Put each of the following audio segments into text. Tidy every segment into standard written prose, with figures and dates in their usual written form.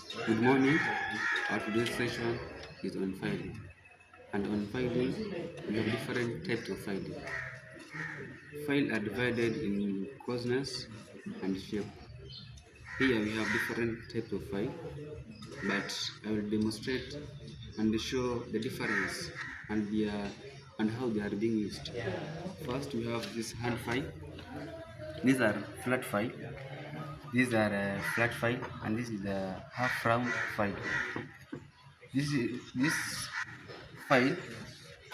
Good morning. Our today's session is on filing. And on filing, we have different types of filing. Files are divided in coarseness and shape. Here we have different types of file, but I will demonstrate and show the difference and how they are being used. First, we have this hand file. These are flat file. These are a flat file, and this is a half round file. This file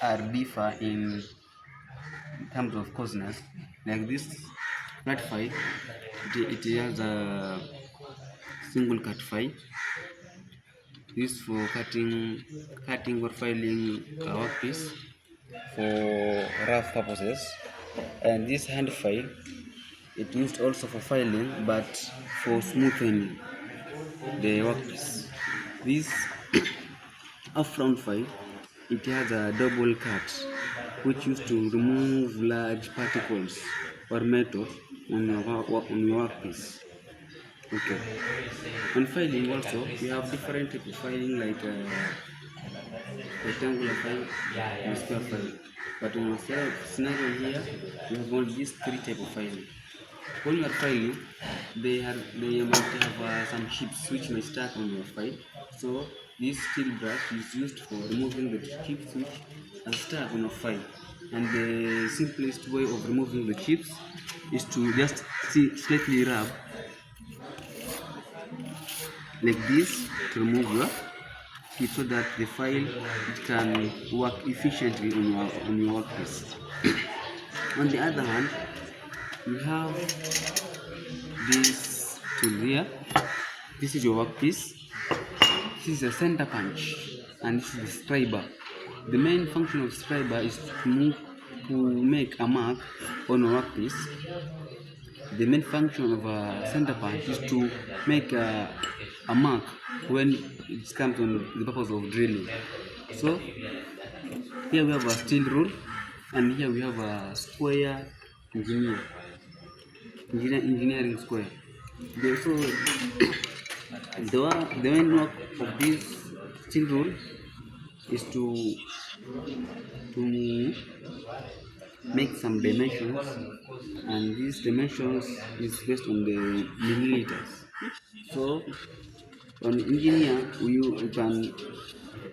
are differ in terms of coarseness. Like this flat file, it has a single cut file. This for cutting or filing a workpiece for rough purposes. And this hand file, it used also for filing, but for smoothing the workpiece. This upfront file, it has a double cut, which used to remove large particles or metal on your workpiece. Okay. On filing also, we have different type of filing like rectangular file and square file. But in our scenario here, we have only these three type of filing. When you are filing, they might have some chips which may stack on your file. So this steel brush is used for removing the chips which are stuck on your file. And the simplest way of removing the chips is to just slightly rub like this to remove your chip so that the file can work efficiently on your workpiece. On the other hand, we have this tool here. This is your workpiece. This is a center punch, and this is the scriber. The main function of scriber is to make a mark on a workpiece. The main function of a center punch is to make a mark when it comes on the purpose of drilling. So here we have a steel rule, and here we have a square engineering square. The main work of this steel rule is to make some dimensions, and these dimensions is based on the milliliters. So on engineer, you can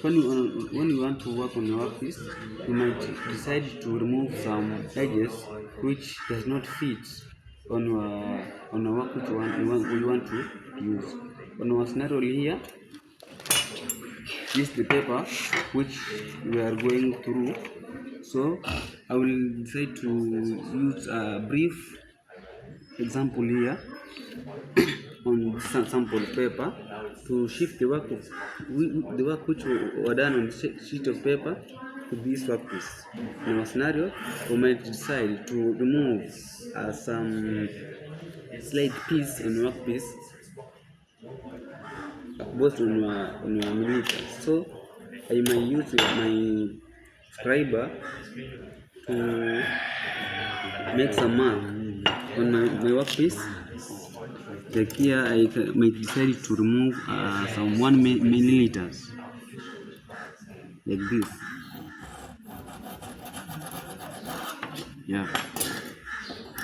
when you want to work on your workpiece, you might decide to remove some edges which does not fit on your work which you want to use. On our scenario here, this is the paper which we are going through. So I will decide to use a brief example here on sample paper to shift the work which were done on sheet of paper to this workpiece. In our scenario, we might decide to remove some slight piece on workpiece both on your millimeters. So I might use my scriber to make some mark on my workpiece. Like here, I might decide to remove some 1 milliliters, like this. Yeah,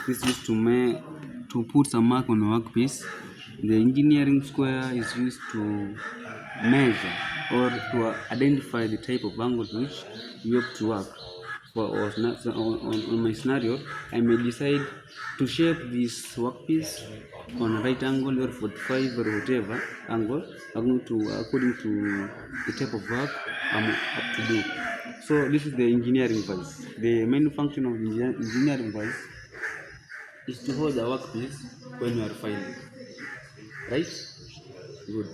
this is to put some mark on a workpiece. The engineering square is used to measure or to identify the type of angle which you have to work. On my scenario, I may decide to shape this workpiece on a right angle or 45 or whatever angle according to the type of work I'm up to do. So this is the engineering vice. The main function of engineering vice is to hold the workpiece when you are filing. Right? Good.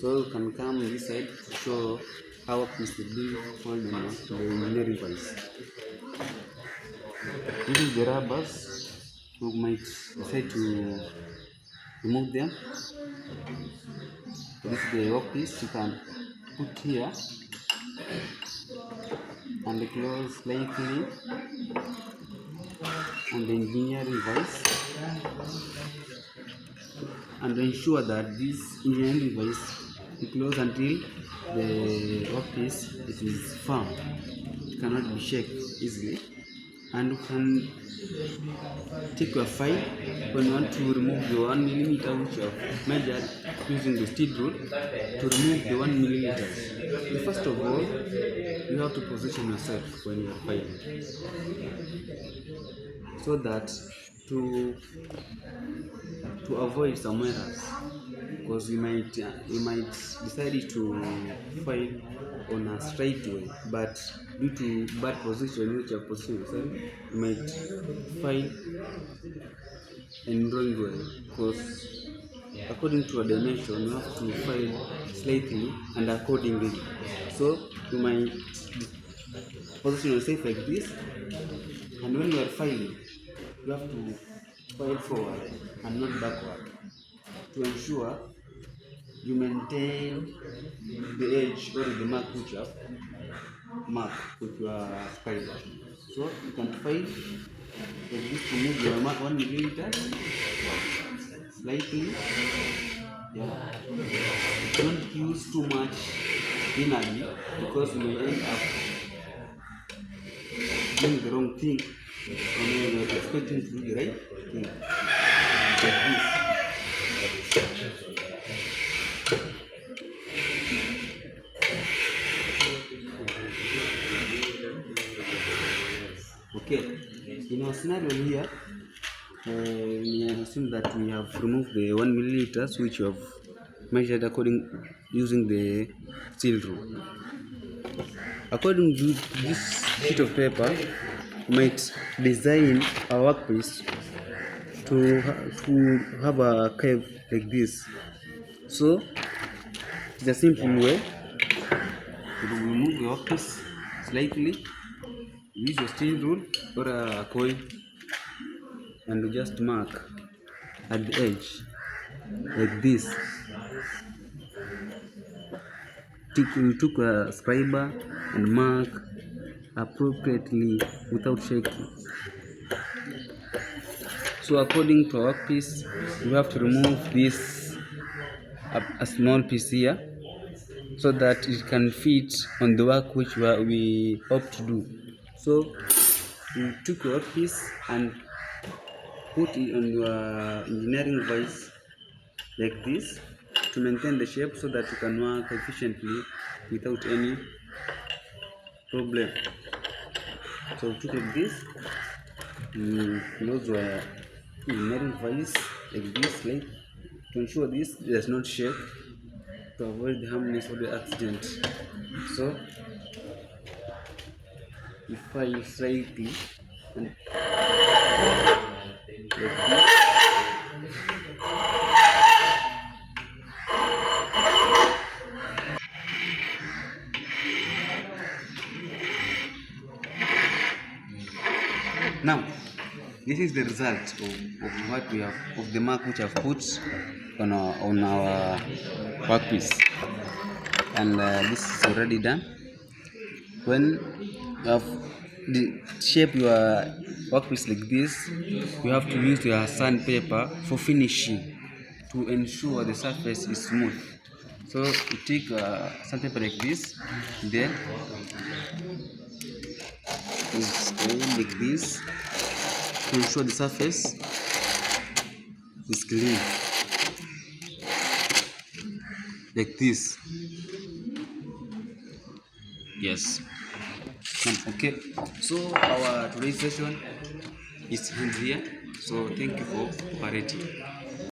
So you can come this side to show how workpiece will be held on the engineering vice. This is the rubbers. You might decide to remove them. This is the workpiece. You can put here and close slightly on the engineering vice. and ensure that this engineering device is closed until the workpiece it is firm. It cannot be shaken easily. And you can take your file when you want to remove the 1 millimeter which you have measured using the steel rule to remove the 1 millimeter. First of all, you have to position yourself when you are filing, so that to avoid some errors, because you might decide to file on a straight way, but due to bad position which you have positioned yourself, you might file in wrong way, because according to a dimension you have to file slightly and accordingly. So you might position yourself like this, and when you are filing, you have to file forward and not backward to ensure you maintain the edge or the mark which you have marked with your spider. So you can file like this to move your mark 1 millimeter slightly. Yeah. Don't use too much energy, because you may end up doing the wrong thing when you are expecting to do the right thing. Like this. Okay, in our scenario here, we assume that we have removed the 1 millimeter which you have measured according using the steel rule. According to this sheet of paper, you might design a workpiece to have a curve like this. So it's a simple way. You remove the workpiece slightly, use your steel rule or a coil, and you just mark at the edge like this. You took a scriber and mark appropriately without shaking. So according to our workpiece, we have to remove this a small piece here, so that it can fit on the work which we hope to do. So you took your workpiece and put it on your engineering vise like this to maintain the shape, so that you can work efficiently without any problem. So took like this, close your engineering vise like this, like to ensure this does not shake, to avoid the harmness or the accident. So you file slightly and like this. Now, this is the result of what we have, of the mark which I've put on our workpiece, and this is already done. When you have shape your workpiece like this, you have to use your sandpaper for finishing to ensure the surface is smooth. So you take sandpaper like this, then you spray like this to ensure the surface is clean, like this. Yes. Okay, so our today's session is here. So thank you for cooperating.